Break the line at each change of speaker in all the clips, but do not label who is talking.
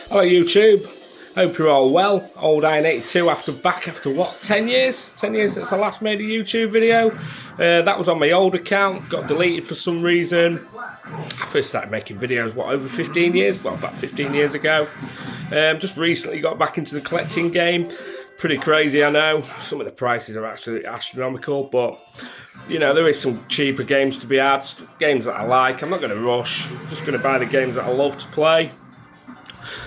Hello YouTube, hope you're all well. Old Iron82 back after what, 10 years? 10 years since I last made a YouTube video. That was on my old account, got deleted for some reason. I first started making videos, over 15 years? Well, about 15 years ago. Just recently got back into the collecting game. Pretty crazy, I know. Some of the prices are absolutely astronomical, but you know, there is some cheaper games to be had, games that I like. I'm not going to rush, I'm just going to buy the games that I love to play.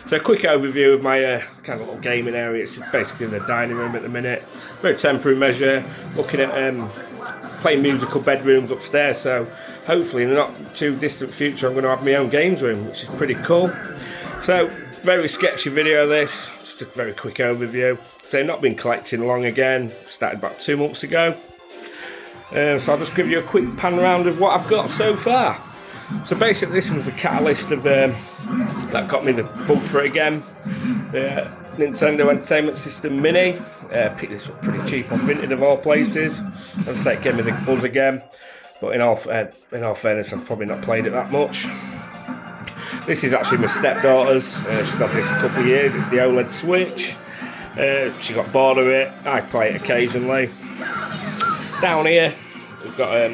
So a quick overview of my kind of little gaming area. It's basically the dining room at the minute. Very temporary measure, looking at playing musical bedrooms upstairs, so hopefully in the not too distant future I'm going to have my own games room, which is pretty cool. So very sketchy video this, just a very quick overview. So not been collecting long again, started about 2 months ago. So I'll just give you a quick pan round of what I've got so far. So basically this was the catalyst of that got me the bug for it again. Nintendo Entertainment System Mini. Picked this up pretty cheap off Vinted of all places. As I say, it gave me the buzz again. But in all fairness, I've probably not played it that much. This is actually my stepdaughter's. She's had this a couple of years. It's the OLED Switch. She got bored of it. I play it occasionally. Down here, we've got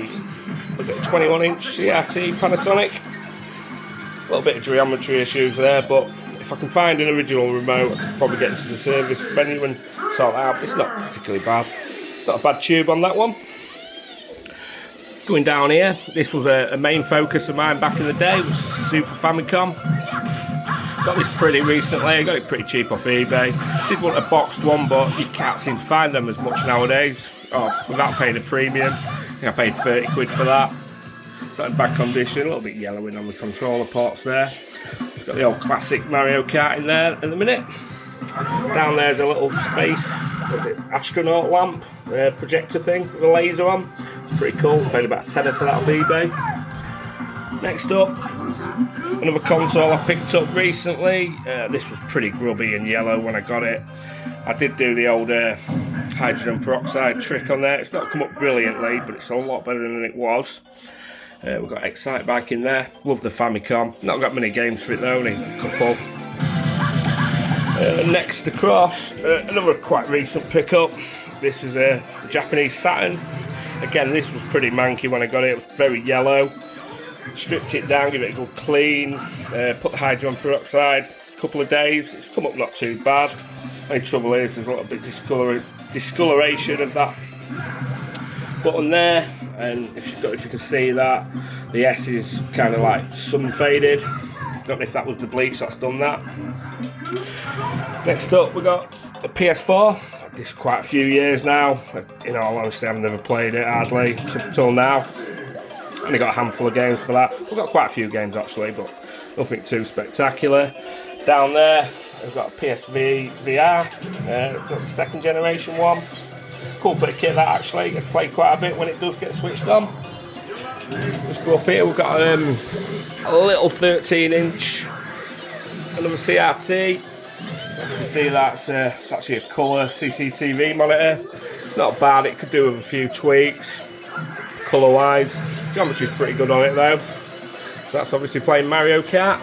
was it a 21-inch CRT Panasonic? A little bit of geometry issues there, but if I can find an original remote, I can probably get into the service menu and sort that out. It's not particularly bad. It's not a bad tube on that one. Going down here, this was a main focus of mine back in the day, was Super Famicom. Got this pretty recently, I got it pretty cheap off eBay. Did want a boxed one, but you can't seem to find them as much nowadays, without paying a premium. I think I paid 30 quid for that. It's not in bad condition, a little bit yellowing on the controller ports there. It's got the old classic Mario Kart in there at the minute. Down there's a little space, astronaut lamp, projector thing with a laser on. It's pretty cool, paid about a tenner for that off eBay. Next up, another console I picked up recently. This was pretty grubby and yellow when I got it. I did do the old hydrogen peroxide trick on there. It's not come up brilliantly, but it's a lot better than it was. We've got Excitebike in there. Love the Famicom. Not got many games for it though, only a couple. Next across, another quite recent pickup. This is a Japanese Saturn. Again, this was pretty manky when I got it. It was very yellow. Stripped it down, give it a good clean. Put the hydrogen peroxide. A couple of days. It's come up not too bad. Only trouble is there's a little bit of discoloration of that button there, and if you can see that, the S is kind of like sun faded. Don't know if that was the bleach that's done that. Next up, we got a PS4. I've had this quite a few years now. In all honesty, I've never played it hardly until now. Only got a handful of games for that. We've got quite a few games actually, but nothing too spectacular. Down there, we've got a PSV VR. It's the second generation one. Cool bit of kit that actually. Gets played quite a bit when it does get switched on. Let's go up here. We've got a little 13-inch, another CRT. You can see that's it's actually a colour CCTV monitor. It's not bad. It could do with a few tweaks, colour-wise. Geometry's pretty good on it though. So that's obviously playing Mario Kart.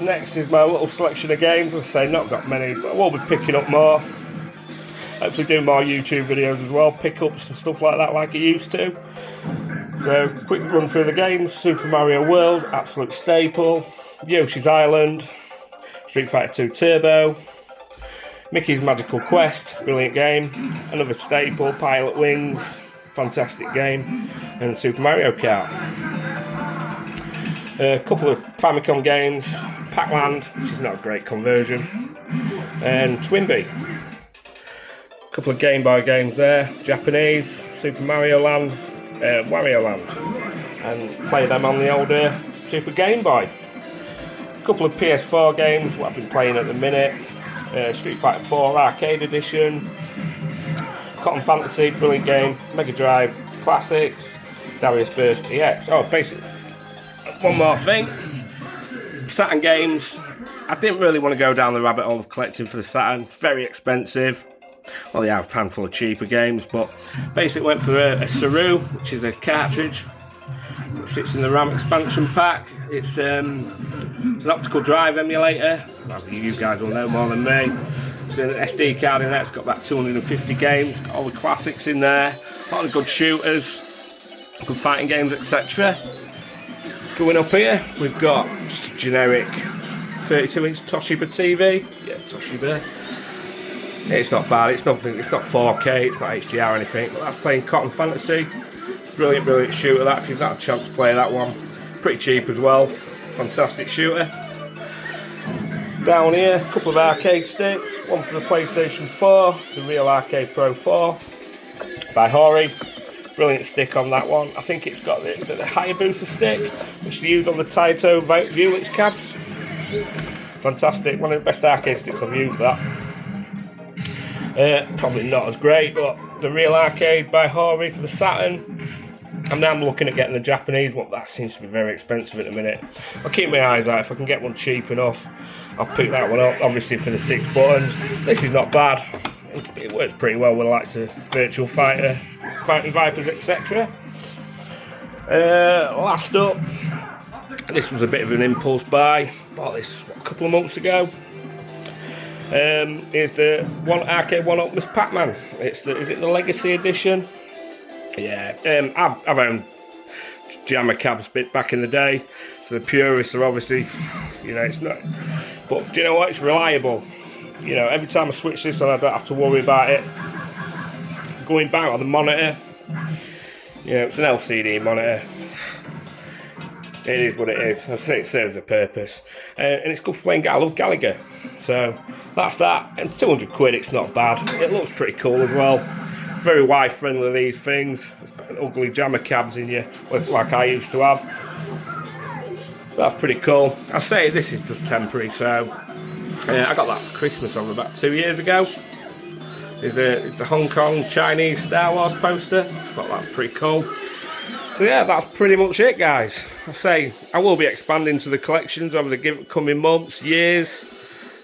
Next is my little selection of games. As I say, not got many, but I will be picking up more. Hopefully do more YouTube videos as well, pickups and stuff like that like I used to. So, quick run through the games. Super Mario World, absolute staple. Yoshi's Island, Street Fighter 2 Turbo, Mickey's Magical Quest, brilliant game. Another staple, Pilot Wings, fantastic game. And Super Mario Kart. A couple of Famicom games, Pac-Land, which is not a great conversion, and Twinbee. A couple of Game Boy games there, Japanese, Super Mario Land, Wario Land, and play them on the older Super Game Boy. A couple of PS4 games, what I've been playing at the minute, Street Fighter 4 Arcade Edition, Cotton Fantasy, brilliant game, Mega Drive Classics, Darius Burst EX. Oh, basically, one more thing, Saturn games. I didn't really want to go down the rabbit hole of collecting for the Saturn. It's very expensive. Well, yeah, I have a handful of cheaper games, but basically went for a Saru, which is a cartridge. It sits in the RAM expansion pack. It's an optical drive emulator. You guys will know more than me. It's an SD card in there. It's got about 250 games. Got all the classics in there. A lot of good shooters, good fighting games, etc. Going up here, we've got just a generic 32-inch Toshiba TV. Yeah, Toshiba. It's not bad. It's nothing. It's not 4K. It's not HDR or anything. But that's playing Cotton Fantasy. Brilliant, brilliant shooter. That if you've got a chance to play that one, pretty cheap as well. Fantastic shooter. Down here, a couple of arcade sticks. One for the PlayStation 4, the Real Arcade Pro 4 by Hori. Brilliant stick on that one. I think it's got the Hayabusa stick, which they use on the Taito Vulix cabs. Fantastic, one of the best arcade sticks I've used. That probably not as great, but the Real Arcade by Hori for the Saturn. And now I'm looking at getting the Japanese one. That seems to be very expensive at the minute. I'll keep my eyes out. If I can get one cheap enough, I'll pick that one up. Obviously for the 6 buttons. This is not bad. It works pretty well with the likes of Virtual Fighter, Fighting Vipers, etc. Last up, this was a bit of an impulse buy. Bought this a couple of months ago. Is the arcade 1-up Miss Pac-Man. Is it the Legacy Edition? Yeah, I've owned Jammer cabs bit back in the day, so the purists are obviously, it's not. But do you know what? It's reliable. Every time I switch this on, I don't have to worry about it going back on the monitor. It's an LCD monitor. It is what it is. I say it serves a purpose, and it's good for playing. I love Gallagher, so that's that. And 200 quid, it's not bad. It looks pretty cool as well. Very wife friendly, these things. It's ugly Jammer cabs in you, like I used to have. So that's pretty cool. I say this is just temporary, so I got that for Christmas over about 2 years ago. It's the Hong Kong Chinese Star Wars poster. I thought that's pretty cool. So yeah, that's pretty much it, guys. I say I will be expanding to the collections over the coming months, years.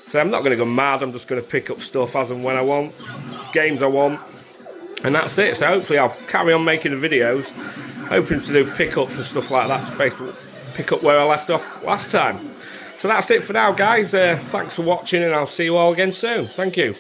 So I'm not going to go mad. I'm just going to pick up stuff as and when I want, games I want. And that's it. So hopefully I'll carry on making the videos, hoping to do pickups and stuff like that, to basically pick up where I left off last time. So that's it for now, guys. Thanks for watching, and I'll see you all again soon. Thank you.